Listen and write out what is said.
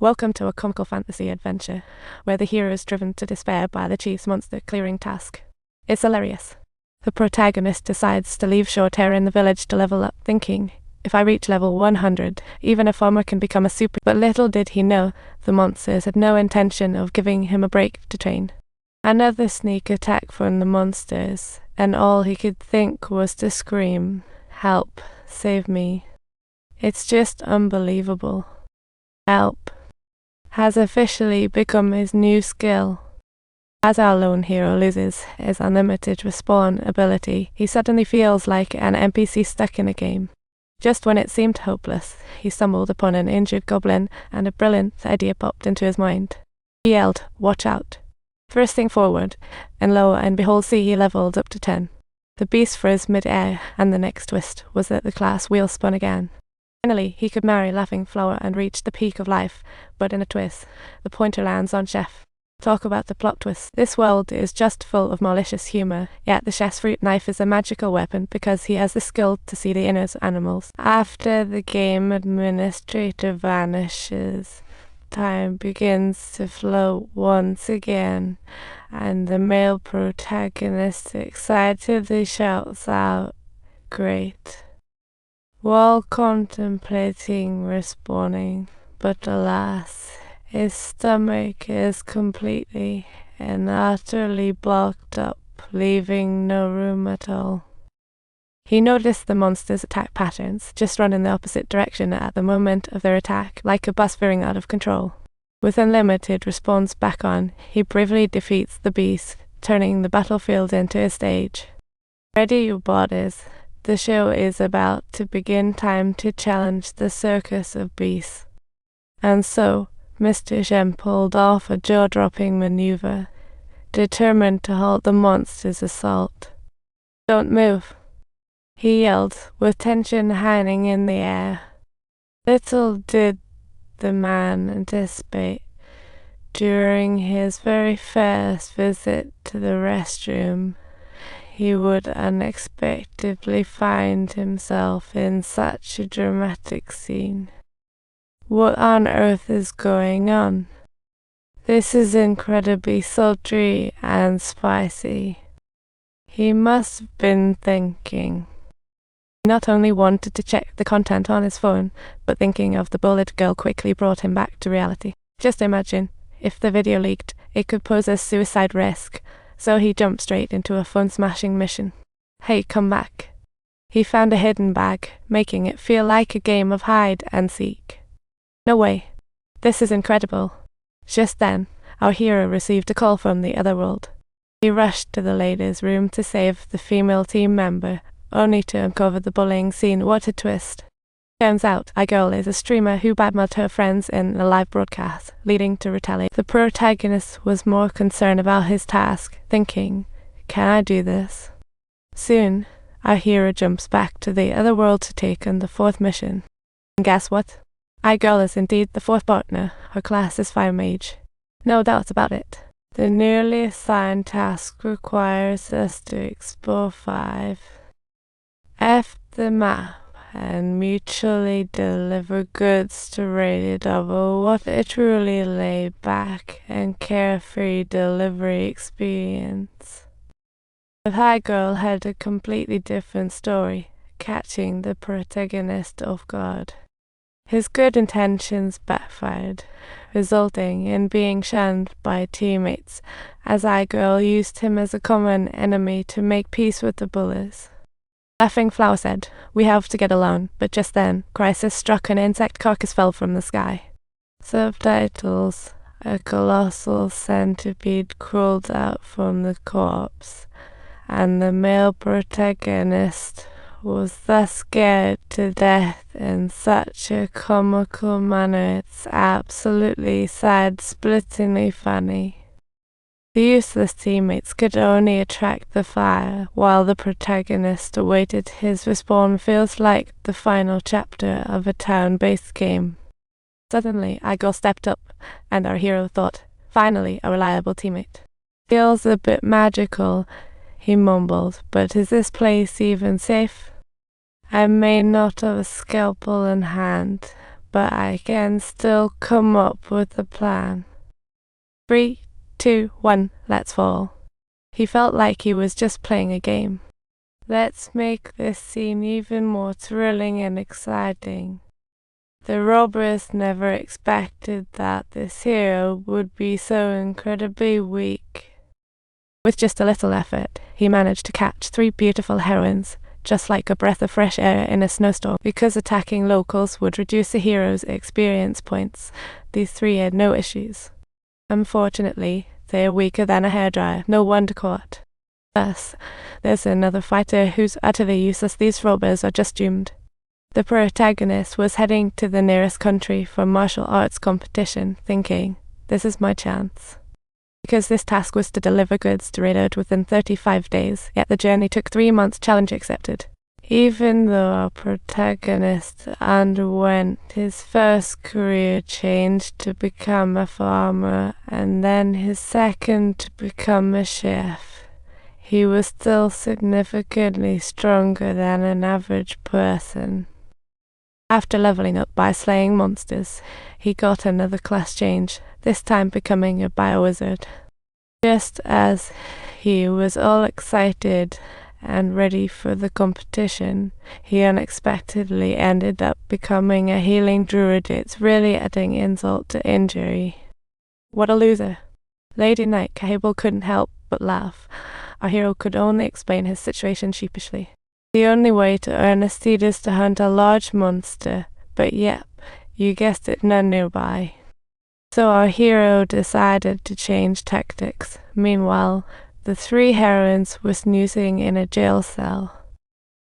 Welcome to a comical fantasy adventure, where the hero is driven to despair by the chief's monster-clearing task. It's hilarious. The protagonist decides to leave Short Hair in the village to level up, thinking, if I reach level 100, even a farmer can become a super. But little did he know, the monsters had no intention of giving him a break to train. Another sneak attack from the monsters, and all he could think was to scream, "Help, save me." It's just unbelievable. Help has officially become his new skill. As our lone hero loses his unlimited respawn ability, he suddenly feels like an NPC stuck in a game. Just when it seemed hopeless, he stumbled upon an injured goblin, and a brilliant idea popped into his mind. He yelled, "Watch out!" Thrusting forward, and lo and behold, he leveled up to 10. The beast froze mid-air, and the next twist was that the class wheel spun again. Finally, he could marry Laughing Flower and reach the peak of life, but in a twist, the pointer lands on Chef. Talk about the plot twist. This world is just full of malicious humor, yet the chef's fruit knife is a magical weapon because he has the skill to see the inner animals. After the game administrator vanishes, time begins to flow once again, and the male protagonist excitedly shouts out, "Great," while contemplating respawning, but alas, his stomach is completely and utterly blocked up, leaving no room at all. He noticed the monster's attack patterns, just run in the opposite direction at the moment of their attack, like a bus veering out of control. With unlimited respawns back on, he bravely defeats the beast, turning the battlefield into a stage. Ready, you bodies. The show is about to begin. Time to challenge the circus of beasts. And so, Mr. Shem pulled off a jaw-dropping maneuver, determined to halt the monster's assault. "Don't move," he yelled, with tension hanging in the air. Little did the man anticipate, during his very first visit to the restroom, he would unexpectedly find himself in such a dramatic scene. What on earth is going on? This is incredibly sultry and spicy. He must have been thinking. He not only wanted to check the content on his phone, but thinking of the bullet girl quickly brought him back to reality. Just imagine, if the video leaked, it could pose a suicide risk. So he jumped straight into a phone-smashing mission. "Hey, come back." He found a hidden bag, making it feel like a game of hide and seek. No way. This is incredible. Just then, our hero received a call from the other world. He rushed to the ladies' room to save the female team member, only to uncover the bullying scene. What a twist. Turns out, iGirl is a streamer who badmouthed her friends in a live broadcast, leading to retaliation. The protagonist was more concerned about his task, thinking, "Can I do this?" Soon, our hero jumps back to the other world to take on the fourth mission. And guess what? iGirl is indeed the fourth partner. Her class is Fire Mage. No doubts about it. The newly assigned task requires us to explore 5F the map and mutually deliver goods to Radio Double. What a truly laid-back and carefree delivery experience. But iGirl had a completely different story, catching the protagonist off guard. His good intentions backfired, resulting in being shunned by teammates, as iGirl used him as a common enemy to make peace with the bullies. Laughing Flower said, "We have to get alone," but just then, crisis struck. An insect carcass fell from the sky. Subtitles: a colossal centipede crawled out from the corpse, and the male protagonist was thus scared to death in such a comical manner it's absolutely side-splittingly funny. The useless teammates could only attract the fire, while the protagonist awaited his respawn. Feels like the final chapter of a town-based game. Suddenly, iGirl stepped up, and our hero thought, finally a reliable teammate. "Feels a bit magical," he mumbled, "but is this place even safe? I may not have a scalpel in hand, but I can still come up with a plan. 3, 2, 1, let's fall. He felt like he was just playing a game. Let's make this scene even more thrilling and exciting. The robbers never expected that this hero would be so incredibly weak. With just a little effort, he managed to catch 3 beautiful heroines, just like a breath of fresh air in a snowstorm. Because attacking locals would reduce the hero's experience points, these 3 had no issues. Unfortunately, they are weaker than a hairdryer, no wonder caught. Thus, there's another fighter who's utterly useless. These robbers are just doomed. The protagonist was heading to the nearest country for martial arts competition, thinking, this is my chance. Because this task was to deliver goods to Railroad within 35 days, yet the journey took 3 months. Challenge accepted. Even though our protagonist underwent his first career change to become a farmer, and then his second to become a chef, he was still significantly stronger than an average person. After leveling up by slaying monsters, he got another class change, this time becoming a biowizard. Just as he was all excited and ready for the competition, he unexpectedly ended up becoming a healing druid. It's really adding insult to injury. What a loser. Lady Night Cable couldn't help but laugh. Our hero could only explain his situation sheepishly. The only way to earn a steed is to hunt a large monster, but yep, you guessed it, none nearby. So our hero decided to change tactics. Meanwhile, the 3 heroines were snoozing in a jail cell.